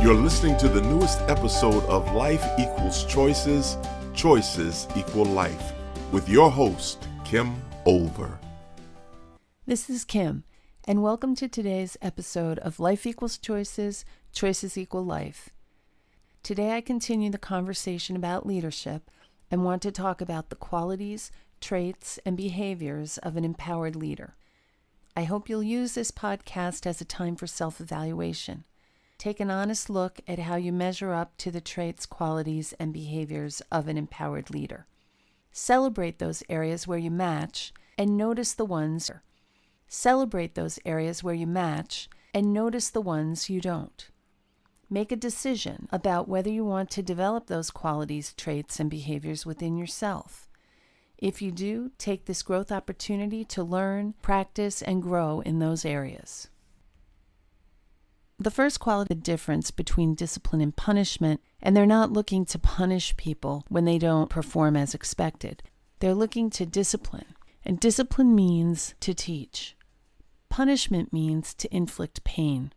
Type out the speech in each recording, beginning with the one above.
You're listening to the newest episode of Life Equals Choices, Choices Equal Life, with your host, Kim Olver. This is Kim, and welcome to today's episode of Life Equals Choices, Choices Equal Life. Today I continue the conversation about leadership and want to talk about the qualities, traits, and behaviors of an empowered leader. I hope you'll use this podcast as a time for self-evaluation. Take an honest look at how you measure up to the traits, qualities, and behaviors of an empowered leader. Celebrate those areas where you match and notice the ones you don't. Make a decision about whether you want to develop those qualities, traits, and behaviors within yourself. If you do, take this growth opportunity to learn, practice, and grow in those areas. The first quality is the difference between discipline and punishment, and they're not looking to punish people when they don't perform as expected. They're looking to discipline, and discipline means to teach. Punishment means to inflict pain.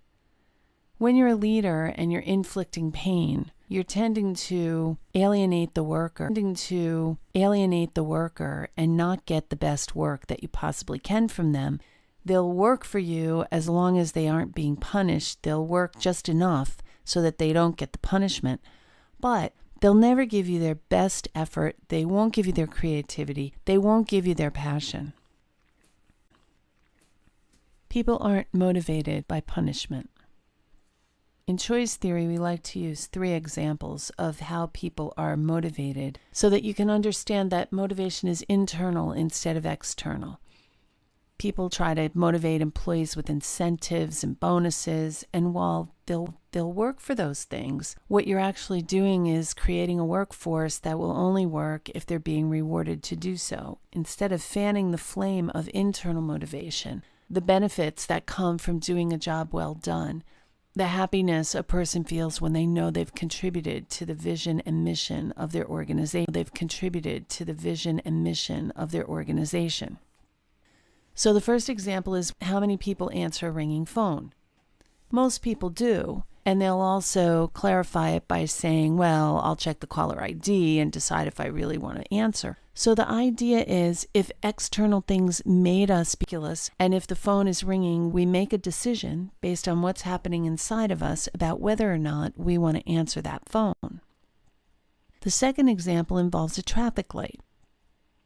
When you're a leader and you're inflicting pain, you're tending to alienate the worker and not get the best work that you possibly can from them. They'll work for you as long as they aren't being punished. They'll work just enough so that they don't get the punishment. But they'll never give you their best effort. They won't give you their creativity. They won't give you their passion. People aren't motivated by punishment. In choice theory, we like to use 3 examples of how people are motivated so that you can understand that motivation is internal instead of external. People try to motivate employees with incentives and bonuses, and while they'll work for those things, what you're actually doing is creating a workforce that will only work if they're being rewarded to do so, instead of fanning the flame of internal motivation, the benefits that come from doing a job well done, the happiness a person feels when they know they've contributed to the vision and mission of their organization. So the first example is how many people answer a ringing phone. Most people do, and they'll also clarify it by saying, well, I'll check the caller ID and decide if I really want to answer. So the idea is if external things made us ridiculous, and if the phone is ringing, we make a decision based on what's happening inside of us about whether or not we want to answer that phone. The second example involves a traffic light.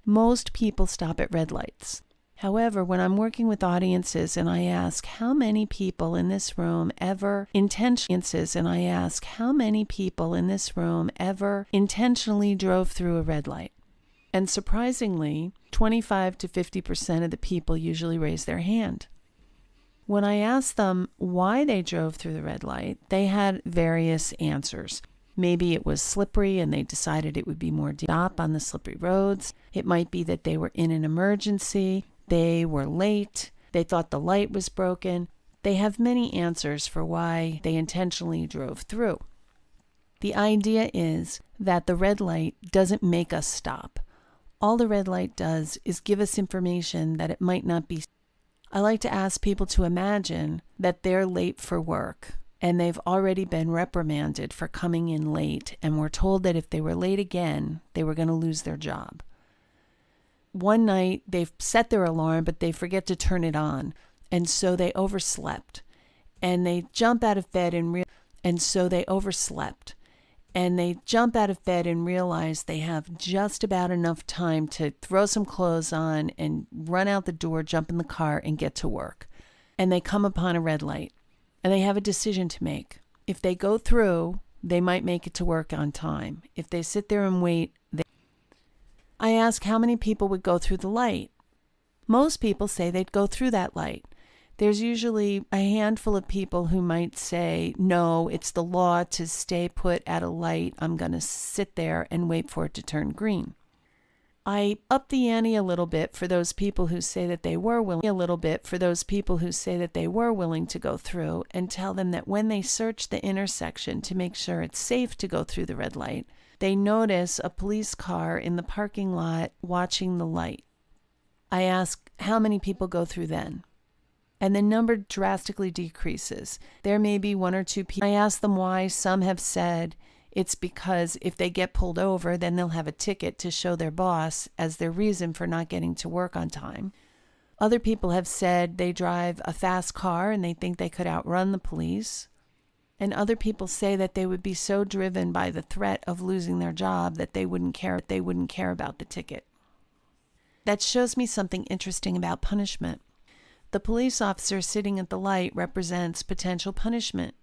Most people stop at red lights. However, when I'm working with audiences and I ask how many people in this room ever intentionally drove through a red light, and surprisingly, 25 to 50% of the people usually raise their hand. When I asked them why they drove through the red light, they had various answers. Maybe it was slippery and they decided it would be more stop on the slippery roads. It might be that they were in an emergency. They were late. They thought the light was broken. They have many answers for why they intentionally drove through. The idea is that the red light doesn't make us stop. All the red light does is give us information that it might not be. I like to ask people to imagine that they're late for work and they've already been reprimanded for coming in late and were told that if they were late again, they were going to lose their job. One night they've set their alarm, but they forget to turn it on. And so they overslept. And they jump out of bed and realize they have just about enough time to throw some clothes on and run out the door, jump in the car, and get to work. And they come upon a red light. And they have a decision to make. If they go through, they might make it to work on time. If they sit there and wait, I ask how many people would go through the light. Most people say they'd go through that light. There's usually a handful of people who might say, no, it's the law to stay put at a light. I'm going to sit there and wait for it to turn green. I up the ante a little bit for those people who say that they were willing to go through, and tell them that when they search the intersection to make sure it's safe to go through the red light, they notice a police car in the parking lot watching the light. I ask how many people go through then. and the number drastically decreases. There may be one or two people. I ask them why. Some have said it's because if they get pulled over, then they'll have a ticket to show their boss as their reason for not getting to work on time. Other people have said they drive a fast car and they think they could outrun the police. And other people say that they would be so driven by the threat of losing their job that they wouldn't care about the ticket. That shows me something interesting about punishment. The police officer sitting at the light represents potential punishment.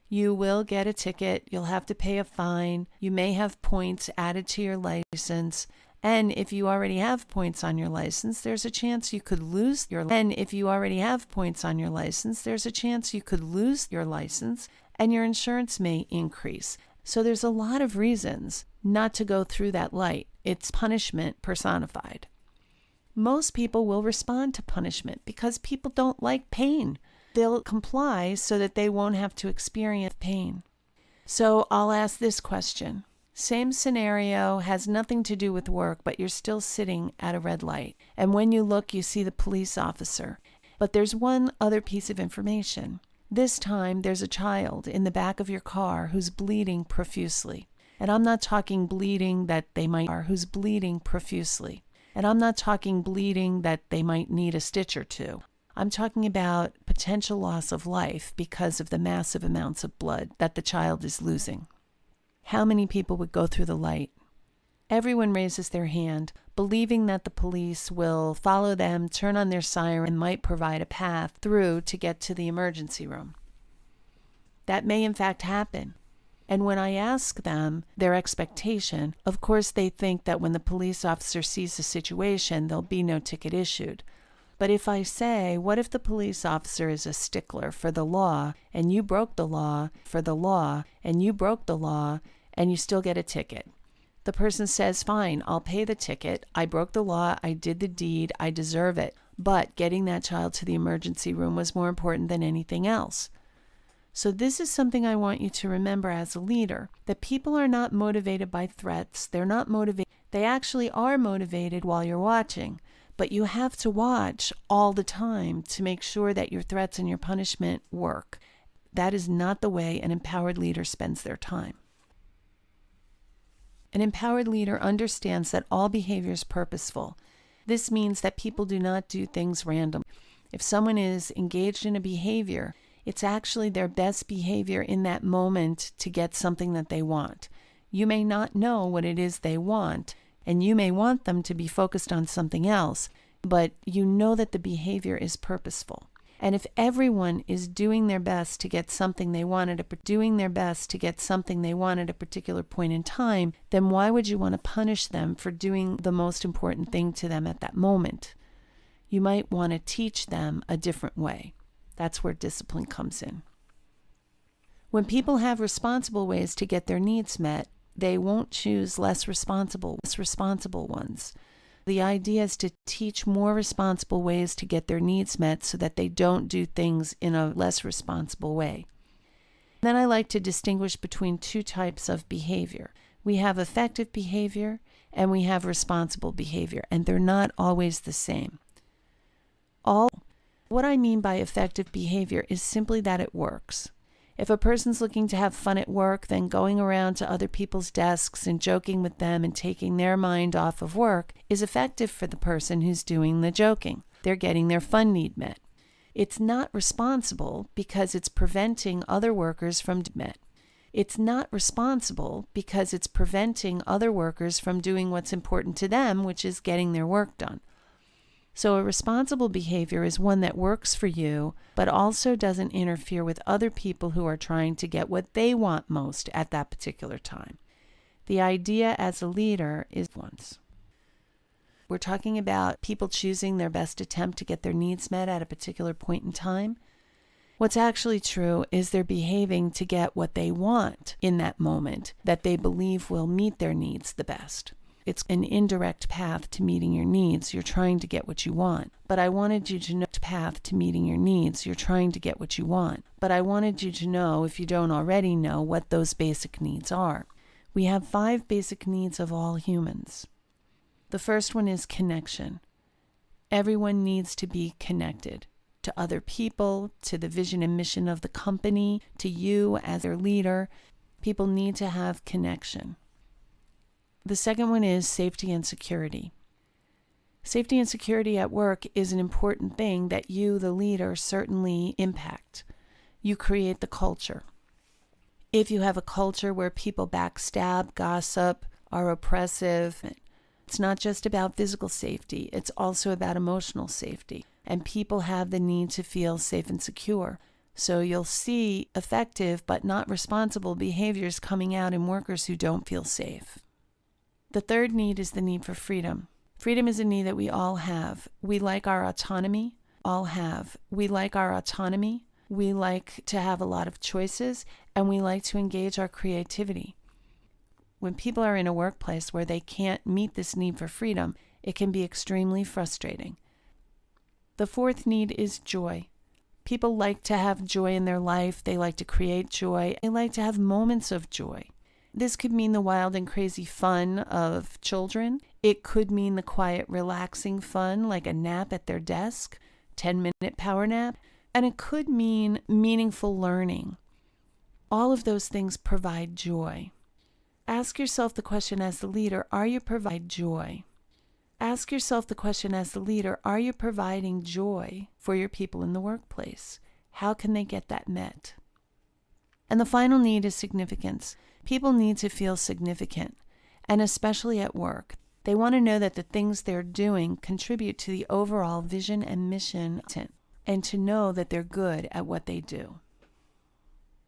You will get a ticket, you'll have to pay a fine, you may have points added to your license, and if you already have points on your license, there's a chance you could lose your license, and your insurance may increase. So there's a lot of reasons not to go through that light. It's punishment personified. Most people will respond to punishment because people don't like pain. They'll comply so that they won't have to experience pain. So I'll ask this question. Same scenario, has nothing to do with work, but you're still sitting at a red light. And when you look, you see the police officer. But there's one other piece of information. This time, there's a child in the back of your car who's bleeding profusely. And I'm not talking bleeding that they might need a stitch or two. I'm talking about potential loss of life because of the massive amounts of blood that the child is losing. How many people would go through the light? Everyone raises their hand, believing that the police will follow them, turn on their siren, and might provide a path through to get to the emergency room. That may in fact happen. And when I ask them their expectation, of course they think that when the police officer sees the situation, there'll be no ticket issued. But if I say, what if the police officer is a stickler for the law, and you broke the law, and you still get a ticket? The person says, fine, I'll pay the ticket. I broke the law. I did the deed. I deserve it. But getting that child to the emergency room was more important than anything else. So this is something I want you to remember as a leader, that people are not motivated by threats. They're not motivated. They actually are motivated while you're watching. But you have to watch all the time to make sure that your threats and your punishment work. That is not the way an empowered leader spends their time. An empowered leader understands that all behavior is purposeful. This means that people do not do things randomly. If someone is engaged in a behavior, it's actually their best behavior in that moment to get something that they want. You may not know what it is they want, and you may want them to be focused on something else, but you know that the behavior is purposeful. And if everyone is doing their best to get something they want at a particular point in time, then why would you want to punish them for doing the most important thing to them at that moment? You might want to teach them a different way. That's where discipline comes in. When people have responsible ways to get their needs met, they won't choose less responsible ones. The idea is to teach more responsible ways to get their needs met so that they don't do things in a less responsible way. Then I like to distinguish between two types of behavior. We have effective behavior and we have responsible behavior, and they're not always the same. What I mean by effective behavior is simply that it works. If a person's looking to have fun at work, then going around to other people's desks and joking with them and taking their mind off of work is effective for the person who's doing the joking. They're getting their fun need met. It's not responsible because it's preventing other workers from doing what's important to them, which is getting their work done. So a responsible behavior is one that works for you, but also doesn't interfere with other people who are trying to get what they want most at that particular time. The idea as a leader is once. We're talking about people choosing their best attempt to get their needs met at a particular point in time. What's actually true is they're behaving to get what they want in that moment that they believe will meet their needs the best. It's an indirect path to meeting your needs. You're trying to get what you want. But I wanted you to know if you don't already know, what those basic needs are. We have 5 basic needs of all humans. The first one is connection. Everyone needs to be connected. to other people, to the vision and mission of the company, to you as their leader. People need to have connection. The second one is safety and security. Safety and security at work is an important thing that you, the leader, certainly impact. You create the culture. If you have a culture where people backstab, gossip, are oppressive, it's not just about physical safety, it's also about emotional safety. And people have the need to feel safe and secure. So you'll see effective but not responsible behaviors coming out in workers who don't feel safe. The third need is the need for freedom. Freedom is a need that we all have. We like our autonomy, all have. We like our autonomy. We like to have a lot of choices, and we like to engage our creativity. When people are in a workplace where they can't meet this need for freedom, it can be extremely frustrating. The fourth need is joy. People like to have joy in their life. They like to create joy. They like to have moments of joy. This could mean the wild and crazy fun of children. It could mean the quiet, relaxing fun, like a nap at their desk, 10-minute power nap. And it could mean meaningful learning. All of those things provide joy. Ask yourself the question as the leader, are you providing joy? Ask yourself the question as the leader, are you providing joy for your people in the workplace? How can they get that met? And the final need is significance. People need to feel significant, and especially at work. They want to know that the things they're doing contribute to the overall vision and mission, and to know that they're good at what they do.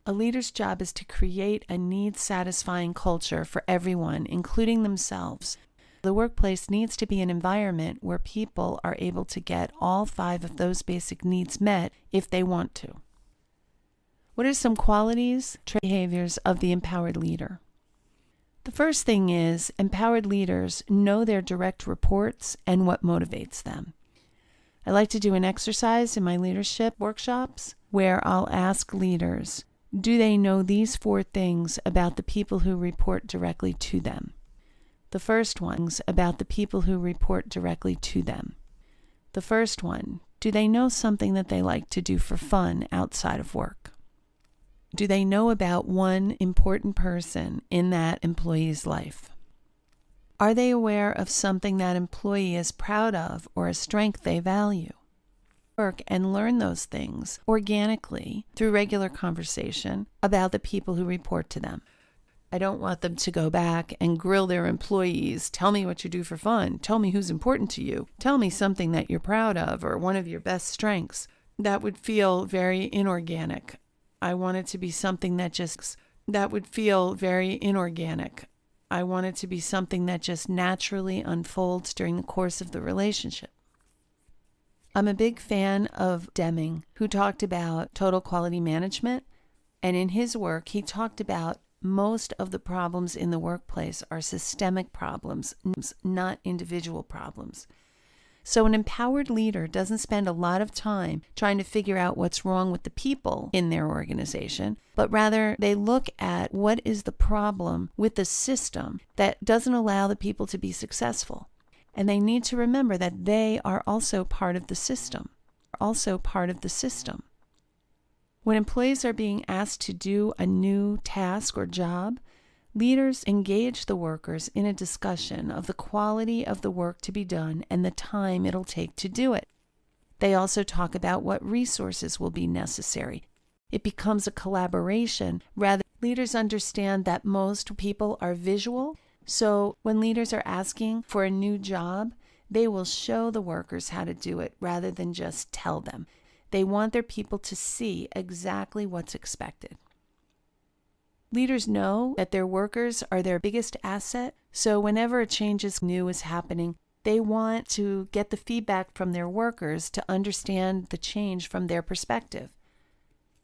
A leader's job is to create a needs-satisfying culture for everyone, including themselves. The workplace needs to be an environment where people are able to get all 5 of those basic needs met if they want to. What are some qualities, behaviors of the empowered leader? The first thing is empowered leaders know their direct reports and what motivates them. I like to do an exercise in my leadership workshops where I'll ask leaders, do they know these 4 things about the people who report directly to them? The first one's about the people who report directly to them. The first one, do they know something that they like to do for fun outside of work? Do they know about one important person in that employee's life? Are they aware of something that employee is proud of or a strength they value? Work and learn those things organically through regular conversation about the people who report to them. I don't want them to go back and grill their employees. Tell me what you do for fun. Tell me who's important to you. Tell me something that you're proud of or one of your best strengths. That would feel very inorganic. I want it to be something that would feel very inorganic. I want it to be something that just naturally unfolds during the course of the relationship. I'm a big fan of Deming, who talked about total quality management. And in his work, he talked about most of the problems in the workplace are systemic problems, not individual problems. So an empowered leader doesn't spend a lot of time trying to figure out what's wrong with the people in their organization, but rather they look at what is the problem with the system that doesn't allow the people to be successful. And they need to remember that they are also part of the system, When employees are being asked to do a new task or job, leaders engage the workers in a discussion of the quality of the work to be done and the time it'll take to do it. They also talk about what resources will be necessary. It becomes a collaboration. Rather, leaders understand that most people are visual, so when leaders are asking for a new job, they will show the workers how to do it rather than just tell them. They want their people to see exactly what's expected. Leaders know that their workers are their biggest asset, so whenever a change is new is happening, they want to get the feedback from their workers to understand the change from their perspective.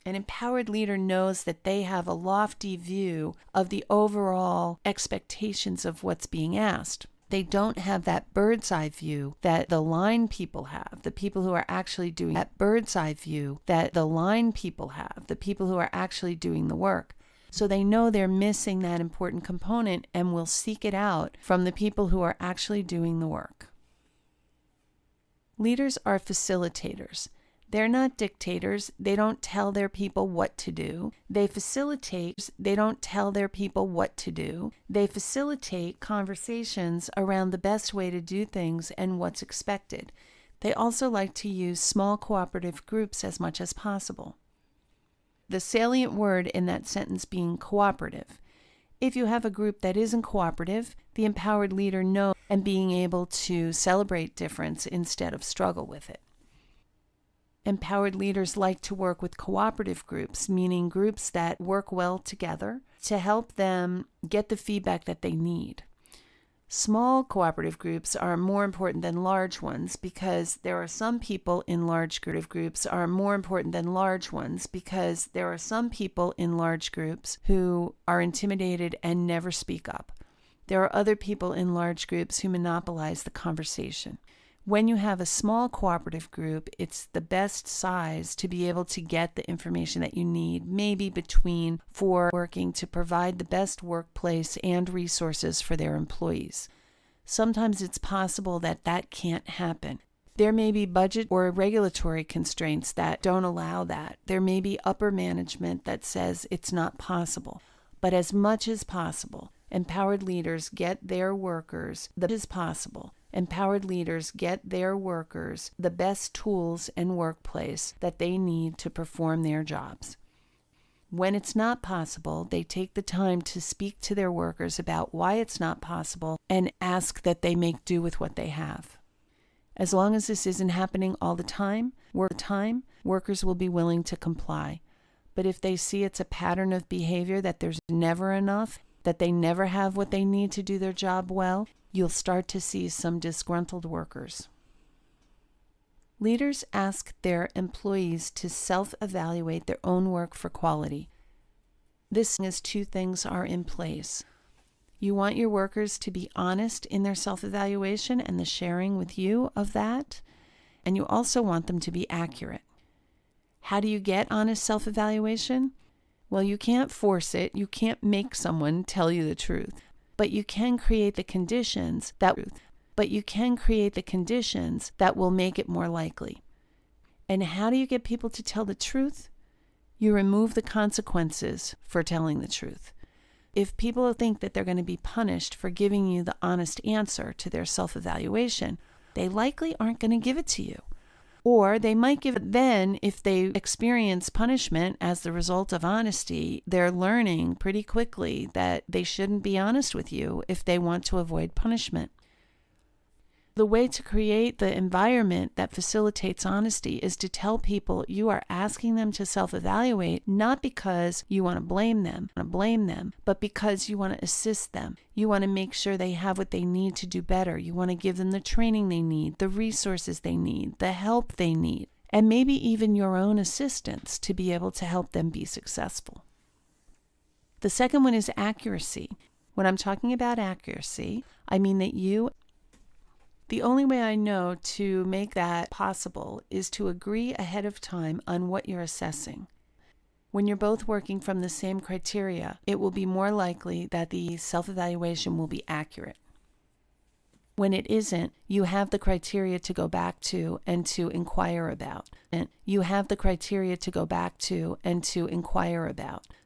An empowered leader knows that they have a lofty view of the overall expectations of what's being asked. They don't have that bird's eye view that the line people have, the people who are actually doing the work. So they know they're missing that important component and will seek it out from the people who are actually doing the work. Leaders are facilitators. They're not dictators. They don't tell their people what to do. They facilitate. They don't tell their people what to do. They facilitate conversations around the best way to do things and what's expected. They also like to use small cooperative groups as much as possible. The salient word in that sentence being cooperative. If you have a group that isn't cooperative, the empowered leader knows and being able to celebrate difference instead of struggle with it. Empowered leaders like to work with cooperative groups, meaning groups that work well together to help them get the feedback that they need. Small cooperative groups are more important than large ones because there are some people in large groups who are intimidated and never speak up. There are other people in large groups who monopolize the conversation. When you have a small cooperative group, it's the best size to be able to get the information that you need, maybe between 4 working to provide the best workplace and resources for their employees. Sometimes it's possible that that can't happen. There may be budget or regulatory constraints that don't allow that. There may be upper management that says it's not possible. But as much as possible, empowered leaders get their workers the best tools and workplace that they need to perform their jobs. When it's not possible, they take the time to speak to their workers about why it's not possible and ask that they make do with what they have. As long as this isn't happening all the time, workers will be willing to comply. But if they see it's a pattern of behavior that there's never enough, that they never have what they need to do their job well, you'll start to see some disgruntled workers. Leaders ask their employees to self-evaluate their own work for quality. This is 2 things are in place. You want your workers to be honest in their self-evaluation and the sharing with you of that, and you also want them to be accurate. How do you get honest self-evaluation? Well, you can't force it. You can't make someone tell you the truth. But you can create the conditions that will make it more likely. And how do you get people to tell the truth? You remove the consequences for telling the truth. If people think that they're going to be punished for giving you the honest answer to their self-evaluation, they likely aren't going to give it to you. Or they might give it then if they experience punishment as the result of honesty. They're learning pretty quickly that they shouldn't be honest with you if they want to avoid punishment. The way to create the environment that facilitates honesty is to tell people you are asking them to self-evaluate not because you want to blame them, but because you want to assist them. You want to make sure they have what they need to do better. You want to give them the training they need, the resources they need, the help they need, and maybe even your own assistance to be able to help them be successful. The second one is accuracy. When I'm talking about accuracy, I mean that the only way I know to make that possible is to agree ahead of time on what you're assessing. When you're both working from the same criteria, it will be more likely that the self-evaluation will be accurate. When it isn't, you have the criteria to go back to and to inquire about.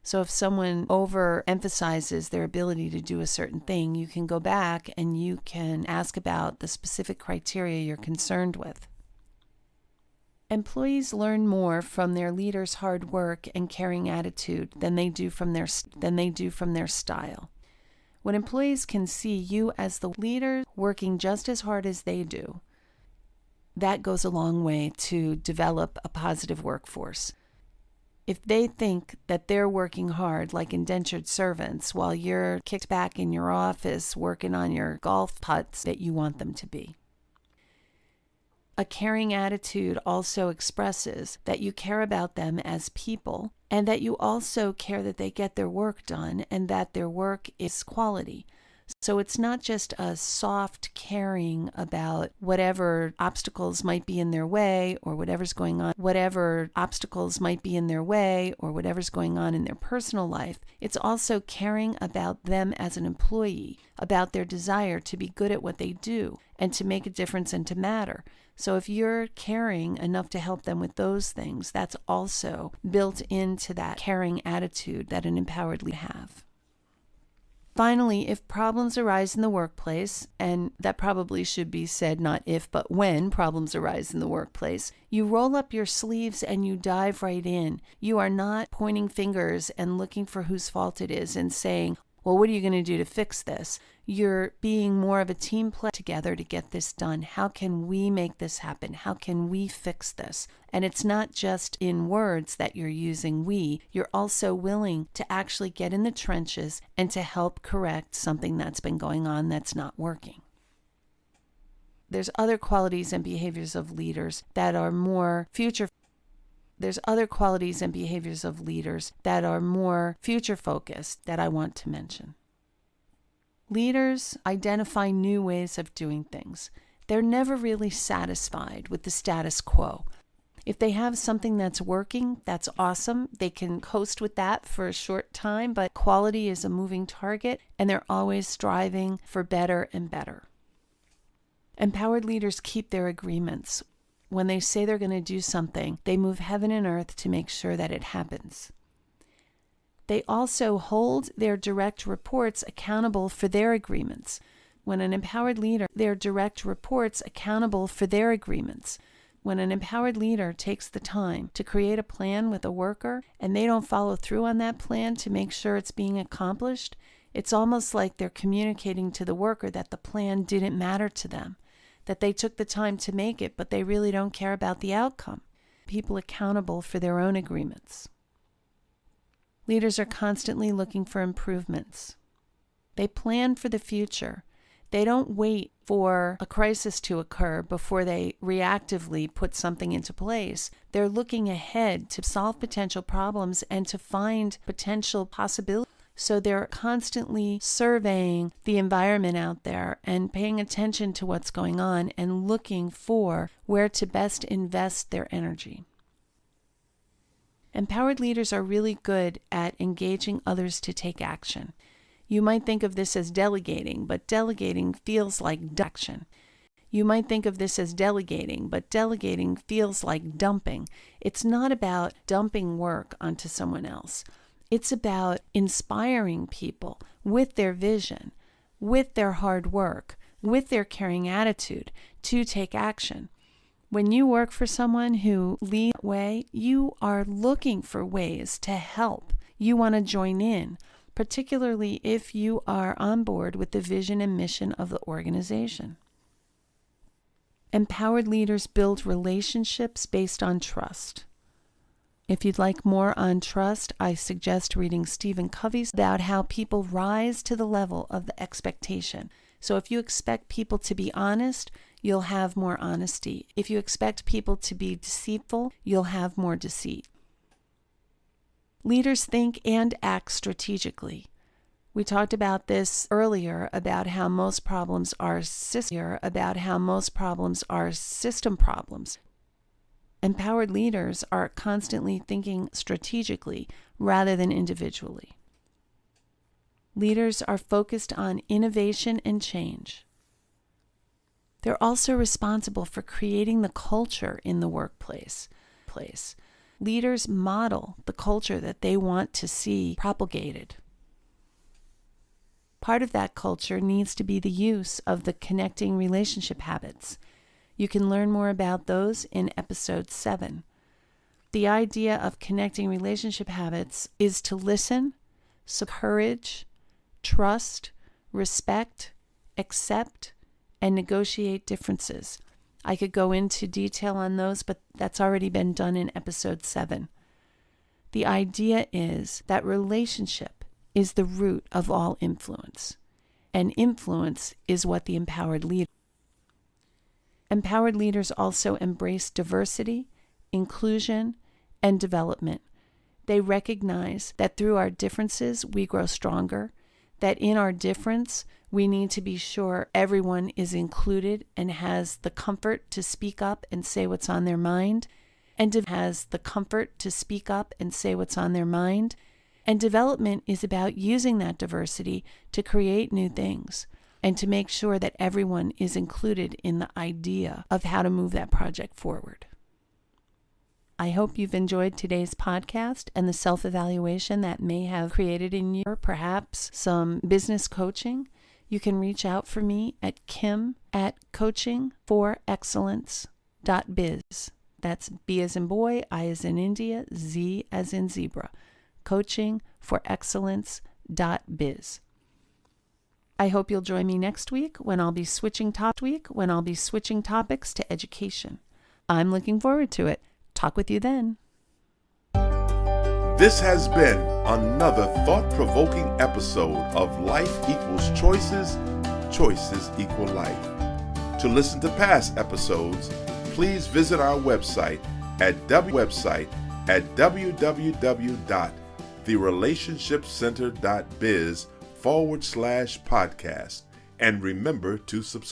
So if someone overemphasizes their ability to do a certain thing, you can go back and you can ask about the specific criteria you're concerned with. Employees learn more from their leader's hard work and caring attitude than they do from their style. When employees can see you as the leader working just as hard as they do, that goes a long way to develop a positive workforce. If they think that they're working hard like indentured servants while you're kicked back in your office working on your golf putts, that you want them to be. A caring attitude also expresses that you care about them as people and that you also care that they get their work done and that their work is quality. So it's not just a soft caring about whatever obstacles might be in their way or whatever's going on in their personal life. It's also caring about them as an employee, about their desire to be good at what they do and to make a difference and to matter. So if you're caring enough to help them with those things, that's also built into that caring attitude that an empowered leader have. Finally, if problems arise in the workplace, and that probably should be said not if, but when problems arise in the workplace, you roll up your sleeves and you dive right in. You are not pointing fingers and looking for whose fault it is and saying, well, what are you going to do to fix this? You're being more of a team play together to get this done. How can we make this happen? How can we fix this? And it's not just in words that you're using we. You're also willing to actually get in the trenches and to help correct something that's been going on that's not working. There's other qualities and behaviors of leaders that are more future-focused that I want to mention. Leaders identify new ways of doing things. They're never really satisfied with the status quo. If they have something that's working, that's awesome. They can coast with that for a short time, but quality is a moving target, and they're always striving for better and better. Empowered leaders keep their agreements. When they say they're going to do something, they move heaven and earth to make sure that it happens. They also hold their direct reports accountable for their agreements. When an empowered leader takes the time to create a plan with a worker and they don't follow through on that plan to make sure it's being accomplished, it's almost like they're communicating to the worker that the plan didn't matter to them, that they took the time to make it, but they really don't care about the outcome. People accountable for their own agreements. Leaders are constantly looking for improvements. They plan for the future. They don't wait for a crisis to occur before they reactively put something into place. They're looking ahead to solve potential problems and to find potential possibilities. So they're constantly surveying the environment out there and paying attention to what's going on and looking for where to best invest their energy. Empowered leaders are really good at engaging others to take action. You might think of this as delegating, but delegating feels like action. You might think of this as delegating, but delegating feels like dumping. It's not about dumping work onto someone else. It's about inspiring people with their vision, with their hard work, with their caring attitude to take action. When you work for someone who leads that way, you are looking for ways to help. You want to join in, particularly if you are on board with the vision and mission of the organization. Empowered leaders build relationships based on trust. If you'd like more on trust, I suggest reading Stephen Covey's about how people rise to the level of the expectation. So if you expect people to be honest, you'll have more honesty. If you expect people to be deceitful, you'll have more deceit. Leaders think and act strategically. We talked about this earlier about how most problems are system problems. Empowered leaders are constantly thinking strategically rather than individually. Leaders are focused on innovation and change. They're also responsible for creating the culture in the workplace. Leaders model the culture that they want to see propagated. Part of that culture needs to be the use of the connecting relationship habits. You can learn more about those in episode 7. The idea of connecting relationship habits is to listen, encourage, trust, respect, accept, and negotiate differences. I could go into detail on those, but that's already been done in episode 7. The idea is that relationship is the root of all influence, and influence is what the empowered leader. Empowered leaders also embrace diversity, inclusion, and development. They recognize that through our differences we grow stronger, that in our difference we need to be sure everyone is included and has the comfort to speak up and say what's on their mind, and development is about using that diversity to create new things. and to make sure that everyone is included in the idea of how to move that project forward. I hope you've enjoyed today's podcast and the self-evaluation that may have created in you perhaps some business coaching. You can reach out for me at kim@coachingforexcellence.biz. That's B as in boy, I as in India, Z as in zebra. coachingforexcellence.biz. I hope you'll join me next week when I'll be switching topics to education. I'm looking forward to it. Talk with you then. This has been another thought-provoking episode of Life Equals Choices, Choices Equal Life. To listen to past episodes, please visit our website at www.therelationshipcenter.biz/podcast and remember to subscribe.